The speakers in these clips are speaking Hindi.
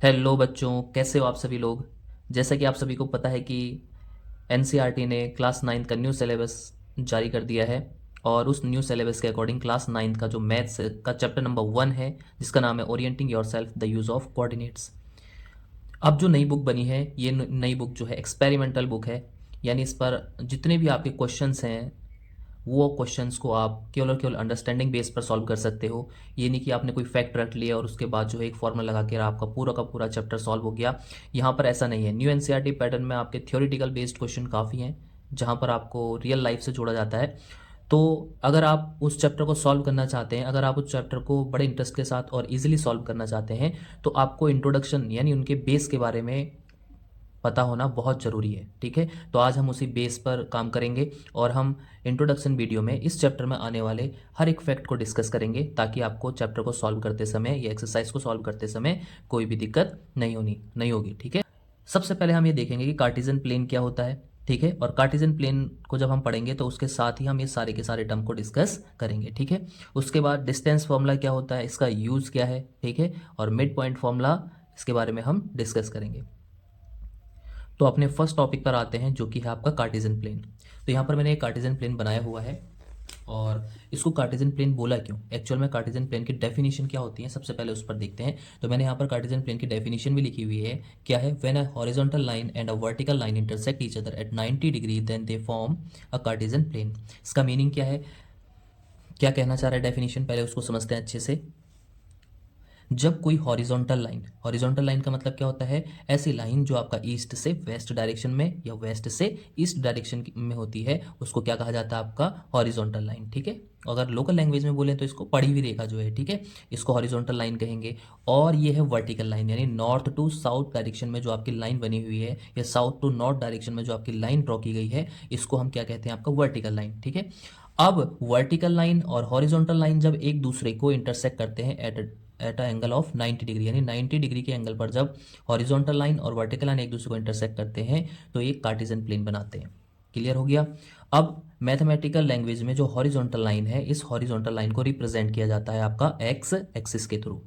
हेलो बच्चों, कैसे हो आप सभी लोग। जैसा कि आप सभी को पता है कि एनसीईआरटी ने क्लास नाइन्थ का न्यू सिलेबस जारी कर दिया है। और उस न्यू सिलेबस के अकॉर्डिंग क्लास नाइन्थ का जो मैथ्स का चैप्टर नंबर 1 है, जिसका नाम है orienting yourself the use of coordinates. अब जो नई बुक बनी है, ये नई बुक जो है एक्सपेरिमेंटल बुक है। यानी इस पर जितने भी आपके क्वेश्चंस हैं, वो क्वेश्चंस को आप केवल और केवल अंडरस्टैंडिंग बेस पर सॉल्व कर सकते हो। ये नहीं कि आपने कोई फैक्ट रट लिया और उसके बाद जो है एक फॉर्मूला लगा के आपका पूरा का पूरा चैप्टर सॉल्व हो गया। यहाँ पर ऐसा नहीं है। न्यू एनसीईआरटी पैटर्न में आपके थ्योरेटिकल बेस्ड क्वेश्चन काफ़ी हैं, जहाँ पर आपको रियल लाइफ से जोड़ा जाता है। तो अगर आप उस चैप्टर को सॉल्व करना चाहते हैं, अगर आप उस चैप्टर को बड़े इंटरेस्ट के साथ और इजीली सॉल्व करना चाहते हैं, तो आपको इंट्रोडक्शन यानी उनके बेस के बारे में पता होना बहुत ज़रूरी है। ठीक है, तो आज हम उसी बेस पर काम करेंगे और हम इंट्रोडक्शन वीडियो में इस चैप्टर में आने वाले हर एक फैक्ट को डिस्कस करेंगे, ताकि आपको चैप्टर को सॉल्व करते समय या एक्सरसाइज को सॉल्व करते समय कोई भी दिक्कत नहीं होगी। ठीक है, सबसे पहले हम ये देखेंगे कि कार्टेशियन प्लेन क्या होता है। ठीक है, और कार्टेशियन प्लेन को जब हम पढ़ेंगे तो उसके साथ ही हम ये सारे के सारे टर्म को डिस्कस करेंगे। ठीक है, उसके बाद डिस्टेंस फॉर्मूला क्या होता है, इसका यूज़ क्या है। ठीक है, और मिड पॉइंट फॉर्मूला, इसके बारे में हम डिस्कस करेंगे। तो अपने फर्स्ट टॉपिक पर आते हैं, जो कि है आपका कार्टेशियन प्लेन। तो यहाँ पर मैंने एक कार्टेशियन प्लेन बनाया हुआ है। और इसको कार्टेशियन प्लेन बोला क्यों, एक्चुअल में कार्टेशियन प्लेन की डेफिनेशन क्या होती है, सबसे पहले उस पर देखते हैं। तो मैंने यहाँ पर कार्टेशियन प्लेन की डेफिनेशन भी लिखी हुई है। क्या है, when a horizontal line and a vertical line intersect each other at 90 degree then they form a Cartesian plane. इसका मीनिंग क्या है, क्या कहना चाह रहा है डेफिनेशन, पहले उसको समझते हैं अच्छे से। जब कोई हॉरिजॉन्टल लाइन का मतलब क्या होता है, ऐसी लाइन जो आपका ईस्ट से वेस्ट डायरेक्शन में या वेस्ट से ईस्ट डायरेक्शन में होती है, उसको क्या कहा जाता है, आपका हॉरिजॉन्टल लाइन। ठीक है, अगर लोकल लैंग्वेज में बोलें तो इसको पड़ी हुई रेखा जो है, ठीक है, इसको हॉरिजॉन्टल लाइन कहेंगे। और ये है वर्टिकल लाइन, यानी नॉर्थ टू साउथ डायरेक्शन में जो आपकी लाइन बनी हुई है, या साउथ टू नॉर्थ डायरेक्शन में जो आपकी लाइन ड्रॉ की गई है, इसको हम क्या कहते हैं, आपका वर्टिकल लाइन। ठीक है, अब वर्टिकल लाइन और हॉरिजॉन्टल लाइन जब एक दूसरे को इंटरसेक्ट करते हैं at a angle of 90 degree, यानी 90 डिग्री के एंगल पर जब हॉरिजॉन्टल लाइन और वर्टिकल लाइन एक दूसरे को इंटरसेक्ट करते हैं, तो ये कार्टेशियन प्लेन बनाते हैं। क्लियर हो गया। अब मैथमेटिकल लैंग्वेज में जो हॉरिजॉन्टल लाइन है, इस हॉरिजॉन्टल लाइन को रिप्रेजेंट किया जाता है आपका एक्स एक्सिस के थ्रू।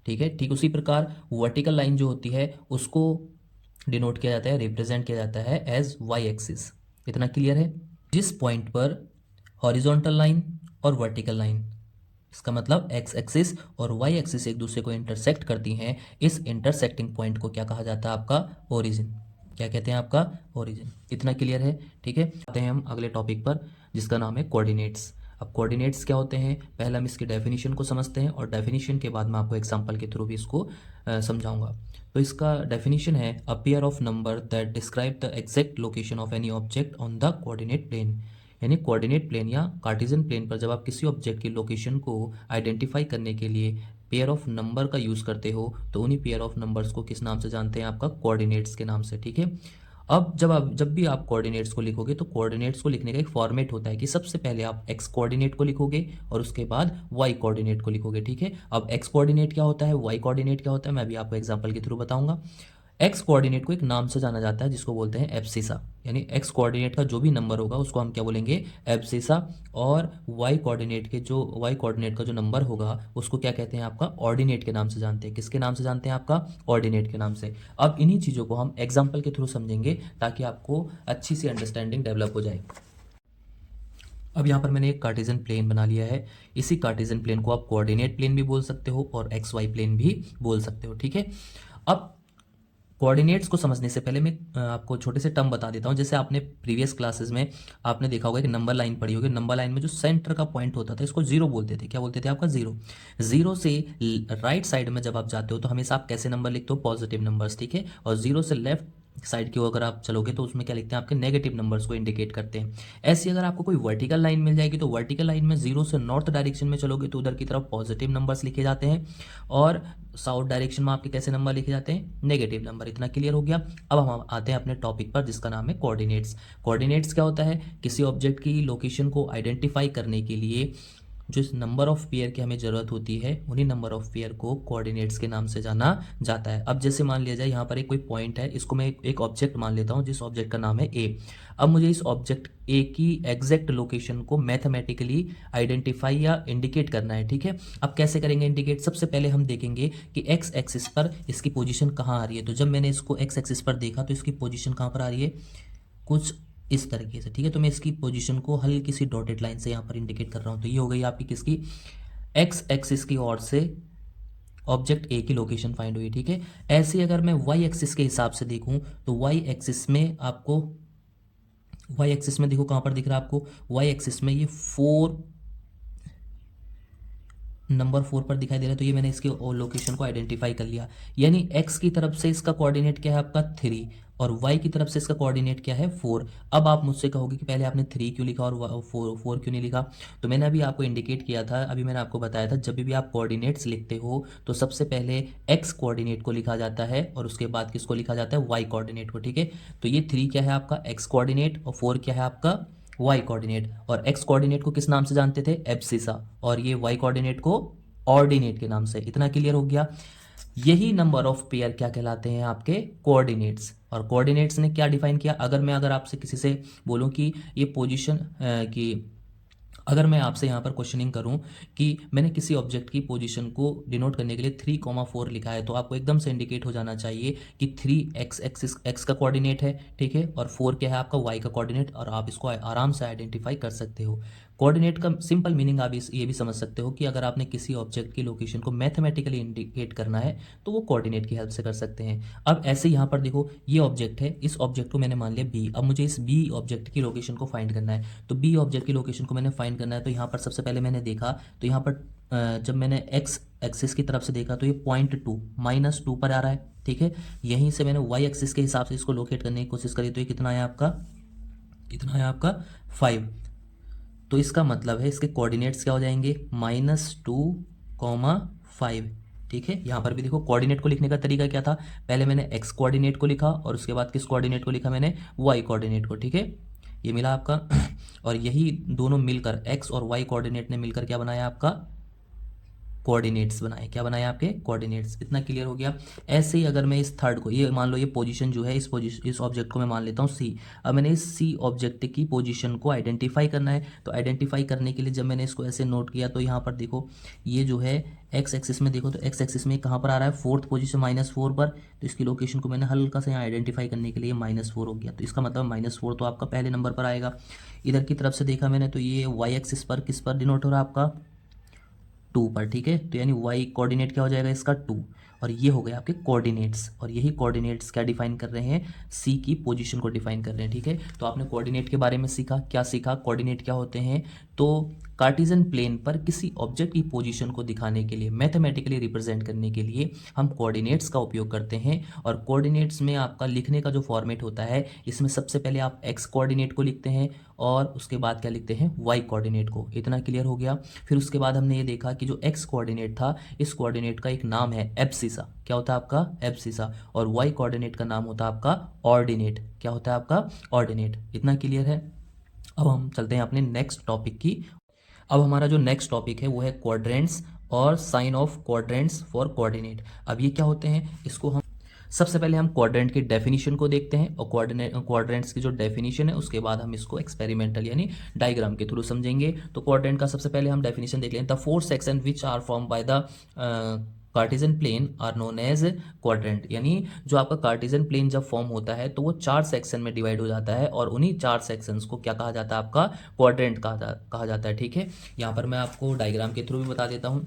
ठीक है, ठीक उसी प्रकार वर्टिकल लाइन जो होती है, उसको डिनोट किया जाता है, रिप्रेजेंट किया जाता है एज वाई एक्सिस। इतना क्लियर है। जिस पॉइंट पर हॉरिजॉन्टल लाइन और वर्टिकल लाइन, इसका मतलब एक्स एक्सिस और वाई एक्सिस एक दूसरे को इंटरसेक्ट करती हैं, इस इंटरसेक्टिंग पॉइंट को क्या कहा जाता है, आपका ओरिजिन। क्या कहते हैं, आपका ओरिजिन। इतना क्लियर है। ठीक है, आते हैं हम अगले टॉपिक पर, जिसका नाम है कोऑर्डिनेट्स। अब कोऑर्डिनेट्स क्या होते हैं, पहले हम इसकी डेफिनेशन को समझते हैं, और डेफिनेशन के बाद मैं आपको एग्जांपल के थ्रू भी इसको समझाऊंगा। तो इसका डेफिनेशन है, a pair of number that describe the exact location of any object on the coordinate plane. यानी कोऑर्डिनेट प्लेन या कार्टेशियन प्लेन पर जब आप किसी ऑब्जेक्ट की लोकेशन को आइडेंटिफाई करने के लिए पेयर ऑफ नंबर का यूज़ करते हो, तो उन्हीं पेयर ऑफ नंबर्स को किस नाम से जानते हैं, आपका कोऑर्डिनेट्स के नाम से। ठीक है, अब जब भी आप कोऑर्डिनेट्स को लिखोगे, तो कोऑर्डिनेट्स को लिखने का एक फॉर्मेट होता है कि सबसे पहले आप एक्स कोऑर्डिनेट को लिखोगे और उसके बाद वाई कोऑर्डिनेट को लिखोगे। ठीक है, अब एक्स कोऑर्डिनेट क्या होता है, वाई कोऑर्डिनेट क्या होता है, मैं भी आपको एग्जांपल के थ्रू बताऊंगा। एक्स कोऑर्डिनेट को एक नाम से जाना जाता है, जिसको बोलते हैं एब्सिसा। यानी एक्स कोऑर्डिनेट का जो भी नंबर होगा उसको हम क्या बोलेंगे, एब्सिसा। और वाई कोऑर्डिनेट का जो नंबर होगा उसको क्या कहते हैं, आपका ऑर्डिनेट के नाम से जानते हैं। किसके नाम से जानते हैं, आपका ऑर्डिनेट के नाम से। अब इन्हीं चीज़ों को हम एग्जाम्पल के थ्रू समझेंगे, ताकि आपको अच्छी सी अंडरस्टैंडिंग डेवलप हो जाए। अब यहाँ पर मैंने एक कार्टेशियन प्लेन बना लिया है। इसी कार्टेशियन प्लेन को आप कोऑर्डिनेट प्लेन भी बोल सकते हो और एक्स वाई प्लेन भी बोल सकते हो। ठीक है, अब कोऑर्डिनेट्स को समझने से पहले मैं आपको छोटे से टर्म बता देता हूँ। जैसे आपने प्रीवियस क्लासेस में आपने देखा होगा कि नंबर लाइन पढ़ी होगी, नंबर लाइन में जो सेंटर का पॉइंट होता था, इसको जीरो बोलते थे। क्या बोलते थे, आपका जीरो। जीरो से राइट साइड में जब आप जाते हो, तो हमेशा आप कैसे नंबर लिखते हो, पॉजिटिव नंबर्स। ठीक है, और जीरो से लेफ्ट साइड की ओर अगर आप चलोगे, तो उसमें क्या लिखते हैं, आपके नेगेटिव नंबर्स को इंडिकेट करते हैं। ऐसी अगर आपको कोई वर्टिकल लाइन मिल जाएगी, तो वर्टिकल लाइन में जीरो से नॉर्थ डायरेक्शन में चलोगे, तो उधर की तरफ पॉजिटिव नंबर्स लिखे जाते हैं, और साउथ डायरेक्शन में आपके कैसे नंबर लिखे जाते हैं, नेगेटिव नंबर। इतना क्लियर हो गया। अब हम आते हैं अपने टॉपिक पर, जिसका नाम है कोऑर्डिनेट्स। कोऑर्डिनेट्स क्या होता है, किसी ऑब्जेक्ट की लोकेशन को आइडेंटिफाई करने के लिए जो इस नंबर ऑफ पेयर की हमें ज़रूरत होती है उन्हीं नंबर ऑफ पेयर को कोऑर्डिनेट्स के नाम से जाना जाता है। अब जैसे मान लिया जाए यहाँ पर एक कोई पॉइंट है, इसको मैं एक ऑब्जेक्ट मान लेता हूँ जिस ऑब्जेक्ट का नाम है ए। अब मुझे इस ऑब्जेक्ट ए की एग्जैक्ट लोकेशन को मैथमेटिकली आइडेंटिफाई या इंडिकेट करना है, ठीक है। अब कैसे करेंगे इंडिकेट? सबसे पहले हम देखेंगे कि एक्स एक्सिस पर इसकी पोजीशन कहाँ आ रही है। तो जब मैंने इसको एक्स एक्सिस पर देखा तो इसकी पोजीशन कहाँ पर आ रही है, कुछ इस तरीके से, ठीक है। तो मैं इसकी पोजीशन को हल्की सी डॉटेड लाइन से यहाँ पर इंडिकेट कर रहा हूँ। तो ये हो गई आपकी किसकी, एक्स एक्सिस की ओर से ऑब्जेक्ट ए की लोकेशन फाइंड हुई, ठीक है। ऐसे अगर मैं वाई एक्सिस के हिसाब से देखूँ तो वाई एक्सिस में आपको, वाई एक्सिस में देखो कहाँ पर दिख रहा है आपको, वाई एक्सिस में ये 4 नंबर 4 पर दिखाई दे रहा है। तो ये मैंने इसके लोकेशन को आइडेंटिफाई कर लिया। यानी एक्स की तरफ से इसका कोऑर्डिनेट क्या है आपका 3 और वाई की तरफ से इसका कोऑर्डिनेट क्या है 4। अब आप मुझसे कहोगे कि पहले आपने 3 क्यों लिखा और 4 क्यों नहीं लिखा। तो मैंने अभी आपको इंडिकेट किया था, अभी मैंने आपको बताया था, जब भी आप कोऑर्डिनेट्स लिखते हो तो सबसे पहले एक्स कोऑर्डिनेट को लिखा जाता है और उसके बाद किसको लिखा जाता है, वाई कोऑर्डिनेट को, ठीक है। तो ये 3 क्या है आपका एक्स कोऑर्डिनेट और 4 क्या है आपका वाई कोऑर्डिनेट। और एक्स कोऑर्डिनेट को किस नाम से जानते थे, एब्सिसा, और ये वाई कोऑर्डिनेट को ऑर्डिनेट के नाम से। इतना क्लियर हो गया। यही नंबर ऑफ पेयर क्या कहलाते हैं, आपके कोऑर्डिनेट्स। और कोऑर्डिनेट्स ने क्या डिफाइन किया, अगर आपसे किसी से बोलूं कि ये पोजीशन की, अगर मैं आपसे यहाँ पर क्वेश्चनिंग करूँ कि मैंने किसी ऑब्जेक्ट की पोजीशन को डिनोट करने के लिए 3,4 लिखा है, तो आपको एकदम से इंडिकेट हो जाना चाहिए कि 3 एक्स एक्सिस एक्स का कोऑर्डिनेट है, ठीक है, और 4 क्या है आपका वाई का कोऑर्डिनेट। और आप इसको आराम से आइडेंटिफाई कर सकते हो। कोऑर्डिनेट का सिंपल मीनिंग आप ये भी समझ सकते हो कि अगर आपने किसी ऑब्जेक्ट की लोकेशन को मैथमेटिकली इंडिकेट करना है तो वो कोऑर्डिनेट की हेल्प से कर सकते हैं। अब ऐसे यहाँ पर देखो, ये ऑब्जेक्ट है, इस ऑब्जेक्ट को मैंने मान लिया बी। अब मुझे इस बी ऑब्जेक्ट की लोकेशन को फाइंड करना है। तो बी ऑब्जेक्ट की लोकेशन को मैंने फाइंड करना है, तो यहाँ पर सबसे पहले मैंने देखा, तो यहाँ पर जब मैंने एक्स एक्सिस की तरफ से देखा तो ये .2 -2 पर आ रहा है, ठीक है। यहीं से मैंने वाई एक्सिस के हिसाब से इसको लोकेट करने की कोशिश करी तो ये कितना है आपका, कितना है आपका 5। तो इसका मतलब है इसके कोऑर्डिनेट्स क्या हो जाएंगे, -2,5, ठीक है। यहाँ पर भी देखो कोऑर्डिनेट को लिखने का तरीका क्या था, पहले मैंने एक्स कोऑर्डिनेट को लिखा और उसके बाद किस कोऑर्डिनेट को लिखा, मैंने वाई कोऑर्डिनेट को, ठीक है। ये मिला आपका और यही दोनों मिलकर एक्स और वाई कोऑर्डिनेट ने मिलकर क्या बनाया आपका, कोऑर्डिनेट्स बनाए। क्या बनाए आपके कोऑर्डिनेट्स। इतना क्लियर हो गया। ऐसे ही अगर मैं इस थर्ड को, ये मान लो ये पोजीशन जो है, इस ऑब्जेक्ट को मैं मान लेता हूँ सी। अब मैंने इस सी ऑब्जेक्ट की पोजीशन को आइडेंटिफाई करना है। तो आइडेंटिफाई करने के लिए जब मैंने इसको ऐसे नोट किया तो यहाँ पर देखो, ये जो है एक्स एक्सिस में देखो, तो एक्स एक्सिस में कहाँ पर आ रहा है, 4th पोजीशन -4 पर। तो इसकी लोकेशन को मैंने हल्का से यहाँ आइडेंटिफाई करने के लिए -4 हो गया। तो इसका मतलब -4 तो आपका पहले नंबर पर आएगा। इधर की तरफ से देखा मैंने तो ये वाई एक्सिस पर किस पर डिनोट हो रहा है आपका, 2 पर, ठीक है। तो यानी वाई कोऑर्डिनेट क्या हो जाएगा इसका 2। और ये हो गए आपके कोऑर्डिनेट्स। और यही कोऑर्डिनेट्स क्या डिफाइन कर रहे हैं, सी की पोजीशन को डिफाइन कर रहे हैं, ठीक है। तो आपने कोऑर्डिनेट के बारे में सीखा, क्या सीखा, कोऑर्डिनेट क्या होते हैं। तो कार्टिजन प्लेन पर किसी ऑब्जेक्ट की पोजीशन को दिखाने के लिए, मैथमेटिकली रिप्रेजेंट करने के लिए हम कोऑर्डिनेट्स का उपयोग करते हैं। और कोऑर्डिनेट्स में आपका लिखने का जो फॉर्मेट होता है, इसमें सबसे पहले आप एक्स कोऑर्डिनेट को लिखते हैं और उसके बाद क्या लिखते हैं, वाई कोऑर्डिनेट को। इतना क्लियर हो गया। फिर उसके बाद हमने ये देखा कि जो एक्स कोऑर्डिनेट था, इस कोऑर्डिनेट का एक नाम है एब्सिसा। क्या होता है आपका, एब्सिसा। और वाई कोऑर्डिनेट का नाम होता है आपका ऑर्डिनेट। क्या होता है आपका, ऑर्डिनेट। इतना क्लियर है। अब हम चलते हैं अपने नेक्स्ट टॉपिक की। अब हमारा जो नेक्स्ट टॉपिक है वो है क्वाड्रेंट्स और sign of quadrants for coordinate. अब ये क्या होते हैं, इसको हम सबसे पहले हम क्वाड्रेंट की डेफिनेशन को देखते हैं और क्वाड्रेंट्स की जो डेफिनेशन है उसके बाद हम इसको एक्सपेरिमेंटल यानी डायग्राम के थ्रू समझेंगे। तो क्वाड्रेंट का सबसे पहले हम डेफिनेशन देख लें। The 4 section which are form by the Cartesian plane are known as quadrant. यानी जो आपका कार्टिजन प्लेन जब फॉर्म होता है तो वो 4 सेक्शन में डिवाइड हो जाता है और उन्हीं 4 सेक्शंस को क्या कहा जाता है, आपका क्वाड्रेंट कहा जाता है, ठीक है। यहाँ पर मैं आपको डायग्राम के थ्रू भी बता देता हूँ।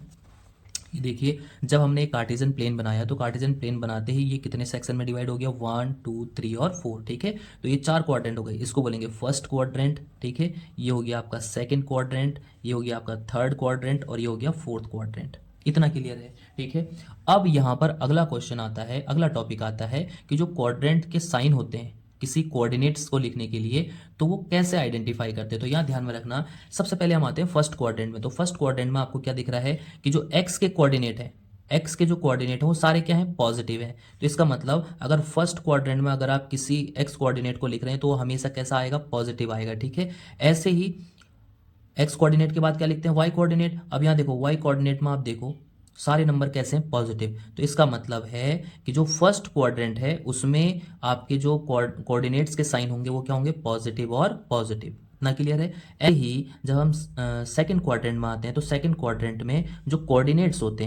ये देखिए, जब हमने एक कार्टिजन प्लेन बनाया तो कार्टिजन प्लेन बनाते ही ये कितने सेक्शन में डिवाइड हो गया, 1 2 3 और 4, ठीक है। तो ये 4 क्वाड्रेंट हो गए। इसको बोलेंगे फर्स्ट क्वाड्रेंट, ठीक है। ये हो गया आपका सेकंड क्वाड्रेंट, ये हो गया आपका थर्ड क्वाड्रेंट और ये हो गया फोर्थ क्वाड्रेंट। इतना क्लियर है, ठीक है। अब यहाँ पर अगला क्वेश्चन आता है, अगला टॉपिक आता है कि जो क्वाड्रेंट के साइन होते हैं किसी कोऑर्डिनेट्स को लिखने के लिए, तो वो कैसे आइडेंटिफाई करते हैं। तो यहाँ ध्यान में रखना, सबसे पहले हम आते हैं फर्स्ट क्वाड्रेंट में। तो फर्स्ट क्वाड्रेंट में आपको क्या दिख रहा है कि जो एक्स के कोऑर्डिनेट है, एक्स के जो कोऑर्डिनेट है वो सारे क्या हैं, पॉजिटिव हैं। तो इसका मतलब अगर फर्स्ट क्वाड्रेंट में अगर आप किसी एक्स कोऑर्डिनेट को लिख रहे हैं तो वो हमेशा कैसा आएगा, पॉजिटिव आएगा, ठीक है। ऐसे ही एक्स कोऑर्डिनेट के बाद क्या लिखते हैं, वाई कोऑर्डिनेट। अब यहाँ देखो वाई कोऑर्डिनेट में आप देखो सारे नंबर कैसे हैं, पॉजिटिव। तो इसका मतलब है कि जो फर्स्ट क्वाड्रेंट है उसमें आपके जो कोऑर्डिनेट्स के साइन होंगे वो क्या होंगे, पॉजिटिव और पॉजिटिव। इतना क्लियर है। ऐसे ही जब हम सेकंड क्वाड्रेंट में आते हैं तो सेकंड क्वाड्रेंट में जो कोऑर्डिनेट्स होते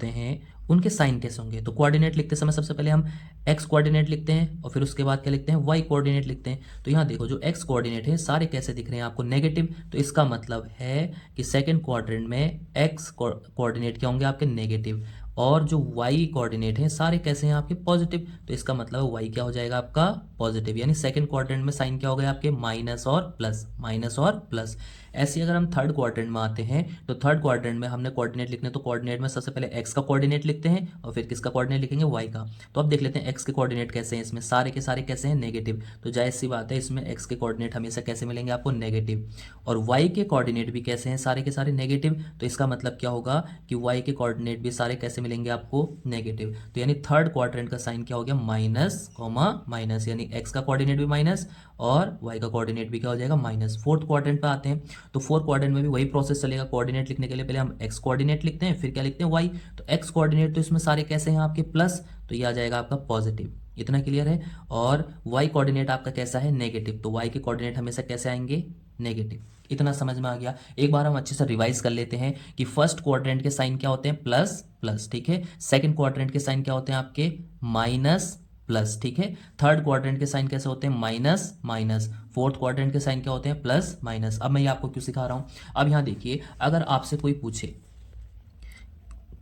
हैं उनके साइन कैसे होंगे। तो कोऑर्डिनेट लिखते समय सबसे पहले हम एक्स कोऑर्डिनेट लिखते हैं और फिर उसके बाद क्या लिखते हैं, वाई कोऑर्डिनेट लिखते हैं। तो यहाँ देखो जो एक्स कोऑर्डिनेट है सारे कैसे दिख रहे हैं आपको, नेगेटिव। तो इसका मतलब है कि सेकंड क्वाड्रेंट में एक्स कोऑर्डिनेट क्या होंगे आपके, नेगेटिव। और जो वाई कोऑर्डिनेट हैं सारे कैसे हैं आपके, पॉजिटिव। तो इसका मतलब वाई क्या हो जाएगा आपका, पॉजिटिव। यानी सेकंड क्वाड्रेंट में साइन क्या हो गया आपके, माइनस और प्लस, माइनस और प्लस। ऐसे ही अगर हम थर्ड क्वाड्रेंट में आते हैं तो थर्ड क्वाड्रेंट में हमने कोऑर्डिनेट लिखने, तो कोऑर्डिनेट में सबसे पहले एक्स का कोऑर्डिनेट लिखते हैं और फिर किसका कोऑर्डिनेट लिखेंगे, वाई का। तो अब देख लेते हैं एक्स के कोऑर्डिनेट कैसे हैं, इसमें सारे के सारे कैसे हैं, नेगेटिव। तो जाहिर सी बात है इसमें एक्स के कोऑर्डिनेट हमेशा कैसे मिलेंगे आपको, नेगेटिव। और वाई के कोऑर्डिनेट भी कैसे हैं, सारे के सारे नेगेटिव। तो इसका मतलब क्या होगा कि वाई के कोऑर्डिनेट भी सारे कैसे मिलेंगे आपको, नेगेटिव। तो यानी थर्ड क्वाड्रेंट का साइन क्या हो गया, माइनस कॉमा माइनस, यानी एक्स का कोऑर्डिनेट भी माइनस और वाई का कोऑर्डिनेट भी क्या हो जाएगा, माइनस। फोर्थ क्वाड्रेंट पे आते हैं तो फोर्थ क्वाड्रेंट में भी वही प्रोसेस चलेगा। कोऑर्डिनेट लिखने के लिए पहले हम एक्स कोऑर्डिनेट लिखते हैं फिर क्या लिखते हैं, वाई। तो एक्स कोऑर्डिनेट तो इसमें सारे कैसे हैं आपके, प्लस। तो ये आ जाएगा आपका पॉजिटिव। इतना क्लियर है। और वाई कोऑर्डिनेट आपका कैसा है, नेगेटिव। तो वाई के कोऑर्डिनेट हमेशा कैसे आएंगे, नेगेटिव। इतना समझ में आ गया। एक बार हम अच्छे से रिवाइज कर लेते हैं कि फर्स्ट क्वाड्रेंट के साइन क्या होते हैं, प्लस प्लस, ठीक है। सेकंड क्वाड्रेंट के साइन क्या होते हैं आपके, माइनस प्लस, ठीक है। थर्ड क्वाड्रेंट के साइन कैसे होते हैं, माइनस माइनस। फोर्थ क्वाड्रेंट के साइन क्या होते हैं, प्लस माइनस। अब मैं ये आपको क्यों सिखा रहा हूं, अब यहां देखिए अगर आपसे कोई पूछे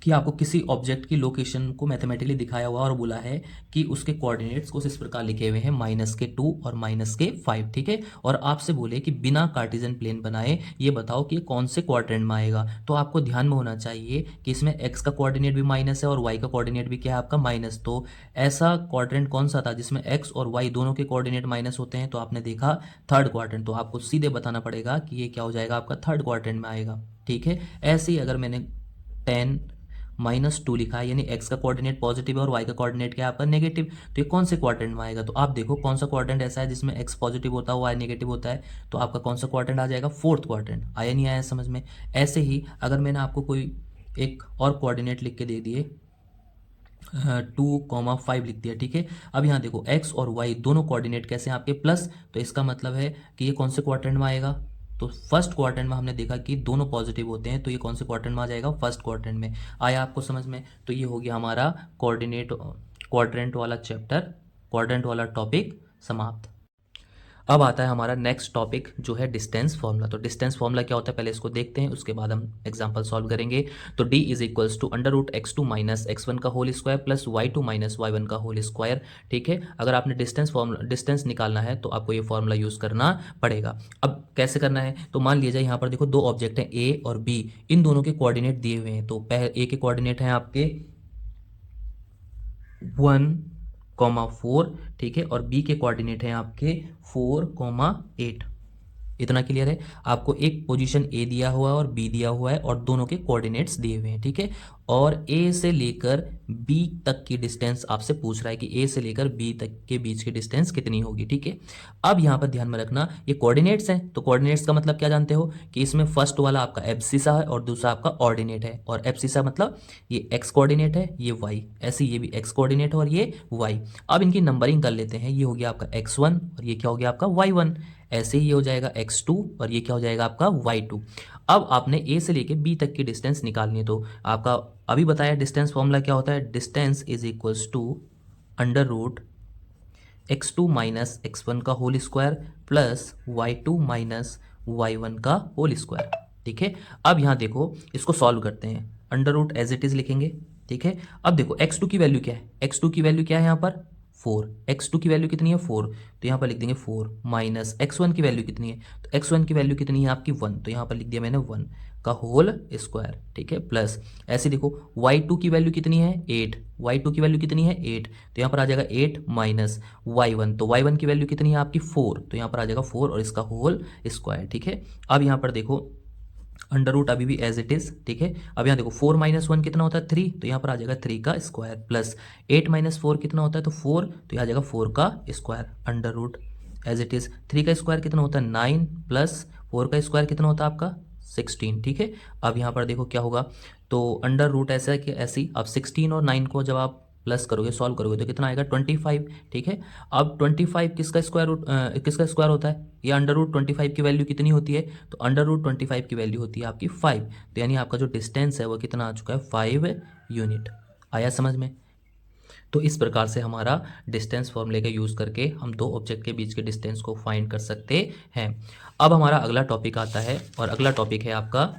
कि आपको किसी ऑब्जेक्ट की लोकेशन को मैथमेटिकली दिखाया हुआ और बोला है कि उसके कोऑर्डिनेट्स कुछ इस प्रकार लिखे हुए हैं, -2 और -5, ठीक है। और आपसे बोले कि बिना कार्टेशियन प्लेन बनाए ये बताओ कि ये कौन से क्वाड्रेंट में आएगा। तो आपको ध्यान में होना चाहिए कि इसमें एक्स का कोऑर्डिनेट भी माइनस है और वाई का कोऑर्डिनेट भी क्या है आपका, माइनस। तो ऐसा क्वाड्रेंट कौन सा था जिसमें एक्स और वाई दोनों के कोऑर्डिनेट माइनस होते हैं, तो आपने देखा थर्ड क्वाड्रेंट। तो आपको सीधे बताना पड़ेगा कि ये क्या हो जाएगा आपका, थर्ड क्वाड्रेंट में आएगा, ठीक है। ऐसे ही अगर मैंने 10-2 लिखा है यानी एक्स का कोऑर्डिनेट पॉजिटिव है और वाई का कोऑर्डिनेट क्या है आपका, नेगेटिव। तो ये कौन से क्वाड्रेंट में आएगा, तो आप देखो कौन सा क्वाड्रेंट ऐसा है जिसमें एक्स पॉजिटिव होता है वाई नेगेटिव होता है। तो आपका कौन सा क्वाड्रेंट आ जाएगा, फोर्थ क्वाड्रेंट। आया नहीं आया समझ में। ऐसे ही अगर मैंने आपको कोई एक और कोऑर्डिनेट लिख के दे दिए 2,5 लिख दिया, ठीक है। अब यहाँ देखो एक्स और वाई दोनों कोऑर्डिनेट कैसे हैं आपके, प्लस। तो इसका मतलब है कि ये कौन से क्वाड्रेंट में आएगा, तो फर्स्ट क्वाड्रेंट में हमने देखा कि दोनों पॉजिटिव होते हैं, तो ये कौन से क्वाड्रेंट में आ जाएगा, फर्स्ट क्वाड्रेंट में। आया आपको समझ में। तो ये हो गया हमारा क्वाड्रेंट वाला चैप्टर, क्वाड्रेंट वाला टॉपिक समाप्त। अब आता है हमारा नेक्स्ट टॉपिक जो है डिस्टेंस फॉर्मूला। तो डिस्टेंस फॉर्मूला क्या होता है पहले इसको देखते हैं, उसके बाद हम एग्जांपल सॉल्व करेंगे। तो d is equals to √x2 minus x1 का whole square plus y2 minus y1 का होल स्क्वायर, ठीक है। अगर आपने डिस्टेंस निकालना है तो आपको ये फॉर्मूला यूज़ करना पड़ेगा। अब कैसे करना है, तो मान लीजिए यहाँ पर देखो दो ऑब्जेक्ट हैं a और b, इन दोनों के कोऑर्डिनेट दिए हुए हैं। तो पहले a के कोऑर्डिनेट हैं आपके 1,4, ठीक है, और बी के कोऑर्डिनेट हैं आपके 4,8। इतना क्लियर है। आपको एक पोजीशन ए दिया हुआ है और बी दिया हुआ है और दोनों के कोऑर्डिनेट्स दिए हुए हैं, ठीक है। और ए से लेकर बी तक की डिस्टेंस आपसे पूछ रहा है कि ए से लेकर बी तक के बीच की डिस्टेंस कितनी होगी, ठीक है। अब यहाँ पर ध्यान में रखना ये कोऑर्डिनेट्स हैं, तो कोऑर्डिनेट्स का मतलब क्या जानते हो कि इसमें फर्स्ट वाला आपका एब्सिसा है और दूसरा आपका ऑर्डिनेट है। और एब्सिसा मतलब ये एक्स कोऑर्डिनेट है, ये वाई, ऐसे ये भी एक्स कोऑर्डिनेट है और ये वाई। अब इनकी नंबरिंग कर लेते हैं। ये हो गया आपका x1 और ये क्या हो गया आपका y1। ऐसे ही ये हो जाएगा x2 और ये क्या हो जाएगा आपका y2। अब आपने a से लेके b तक की डिस्टेंस निकालनी है। तो आपका अभी बताया डिस्टेंस फॉर्मूला क्या होता है, distance is equals to √x2 minus x1 का whole square plus y2 minus y1 का होल स्क्वायर, ठीक है। अब यहाँ देखो इसको सॉल्व करते हैं, under root as it is लिखेंगे, ठीक है। अब देखो x2 की वैल्यू क्या है, x2 की वैल्यू क्या है यहाँ पर 4, x2 की वैल्यू कितनी है 4, तो यहाँ पर लिख देंगे 4 माइनस x1 की वैल्यू कितनी है, तो x1 की वैल्यू कितनी है आपकी 1, तो यहाँ पर लिख दिया मैंने 1 का होल स्क्वायर, ठीक है, प्लस ऐसे देखो y2 की वैल्यू कितनी है 8, y2 की वैल्यू कितनी है 8, तो यहाँ पर आ जाएगा 8 माइनस y1, तो y1 की वैल्यू कितनी है आपकी 4, तो यहाँ पर आ जाएगा 4 और इसका होल स्क्वायर, ठीक है। अब यहाँ पर देखो अंडर रूट अभी भी एज इट इज, ठीक है। अब यहाँ देखो 4 माइनस 1 कितना होता है 3, तो यहाँ पर आ जाएगा 3 का स्क्वायर प्लस 8 माइनस 4 कितना होता है तो 4, तो यहाँ आ जाएगा 4 का square under root as it is. 3 का स्क्वायर कितना होता है 9 प्लस 4 का स्क्वायर कितना होता है आपका 16, ठीक है। अब यहाँ पर देखो क्या होगा, तो अंडर रूट ऐसा है कि ऐसी, अब 16 और 9 को जब आप प्लस करोगे सॉल्व करोगे तो कितना आएगा 25, ठीक है। अब 25 किसका स्क्वायर रूट किसका स्क्वायर होता है, या अंडर रूट 25 की वैल्यू कितनी होती है, तो अंडर रूट 25 की वैल्यू होती है आपकी 5, तो यानी आपका जो डिस्टेंस है वो कितना आ चुका है 5 यूनिट। आया समझ में। तो इस प्रकार से हमारा डिस्टेंस फॉर्मूले का यूज़ करके हम दो ऑब्जेक्ट के बीच के डिस्टेंस को फाइंड कर सकते हैं। अब हमारा अगला टॉपिक आता है, और अगला टॉपिक है आपका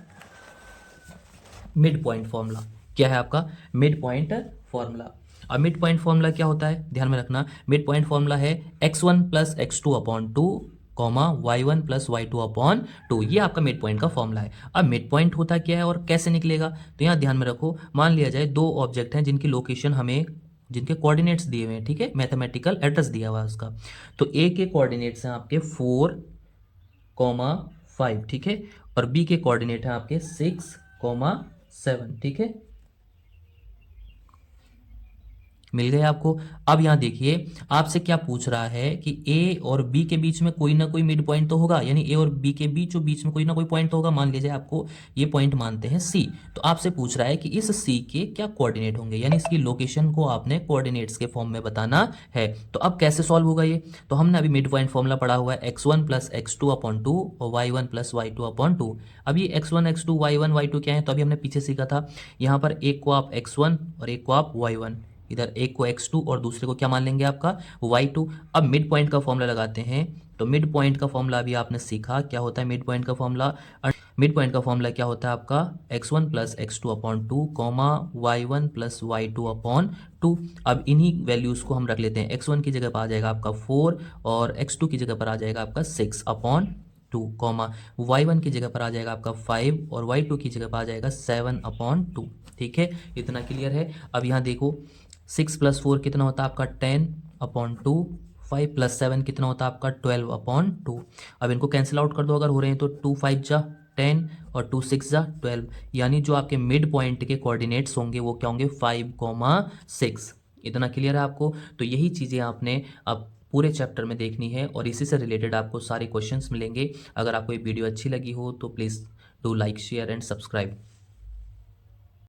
मिड पॉइंट फॉर्मूला। क्या है आपका मिड पॉइंट फॉर्मूला। अब मिड पॉइंट फॉर्मूला क्या होता है, ध्यान में रखना, मिड पॉइंट फॉर्मूला है x1 plus x2 upon 2 comma y1 plus y2 upon 2, ये आपका मिड पॉइंट का फॉर्मूला है। अब मिड पॉइंट होता क्या है और कैसे निकलेगा, तो यहाँ ध्यान में रखो, मान लिया जाए दो ऑब्जेक्ट हैं जिनकी लोकेशन हमें, जिनके कोऑर्डिनेट्स दिए हुए हैं, ठीक है, मैथमेटिकल एड्रेस दिया हुआ है उसका। तो ए के कोऑर्डिनेट्स हैं आपके 4,5, ठीक है, और बी के कोऑर्डिनेट हैं आपके 6,7, ठीक है, मिल गए आपको। अब यहाँ देखिए आपसे क्या पूछ रहा है कि ए और बी के बीच में कोई ना कोई मिड पॉइंट तो होगा, यानी ए और बी के बीच में कोई ना कोई पॉइंट तो होगा। मान लीजिए आपको ये पॉइंट मानते हैं सी, तो आपसे पूछ रहा है कि इस सी के क्या कोऑर्डिनेट होंगे, यानी इसकी लोकेशन को आपने कोऑर्डिनेट्स के फॉर्म में बताना है। तो अब कैसे सॉल्व होगा ये, तो हमने अभी मिड पॉइंट फॉर्मूला पढ़ा हुआ है x1 प्लस x2 अपॉन 2 और y1 प्लस y2 अपॉन 2। अब ये x1 x2 y1 y2 क्या है, तो अभी हमने पीछे सीखा था, यहाँ पर एक को आप x1 और एक को आप y1, इधर एक को x2 और दूसरे को क्या मान लेंगे आपका y2। अब मिड पॉइंट का फॉर्मूला लगाते हैं, तो मिड पॉइंट का फॉर्मूला अभी आपने सीखा क्या होता है मिड पॉइंट का फॉर्मूला। मिड पॉइंट का फॉर्मूला क्या होता है आपका x1 plus x2 upon 2 comma y1 plus y2 upon 2। अब इन्हीं वैल्यूज़ को हम रख लेते हैं, x1 की जगह पर आ जाएगा आपका 4 और x2 की जगह पर आ जाएगा आपका 6 अपॉन 2 कॉमा y1 की जगह पर आ जाएगा आपका 5 और y2 की जगह पर आ जाएगा 7 अपॉन 2, ठीक है, इतना क्लियर है। अब यहाँ देखो 6 प्लस 4 कितना होता है आपका 10 अपॉन 2, 5 प्लस 7 कितना होता है आपका 12 अपॉन 2। अब इनको कैंसिल आउट कर दो अगर हो रहे हैं तो 2 5 जा 10 और 2 6 जा 12, यानी जो आपके मिड पॉइंट के कोऑर्डिनेट्स होंगे वो क्या होंगे 5,6। इतना क्लियर है आपको। तो यही चीज़ें आपने अब पूरे चैप्टर में देखनी है और इसी से रिलेटेड आपको सारे क्वेश्चंस मिलेंगे। अगर आपको ये वीडियो अच्छी लगी हो तो please do like share and subscribe.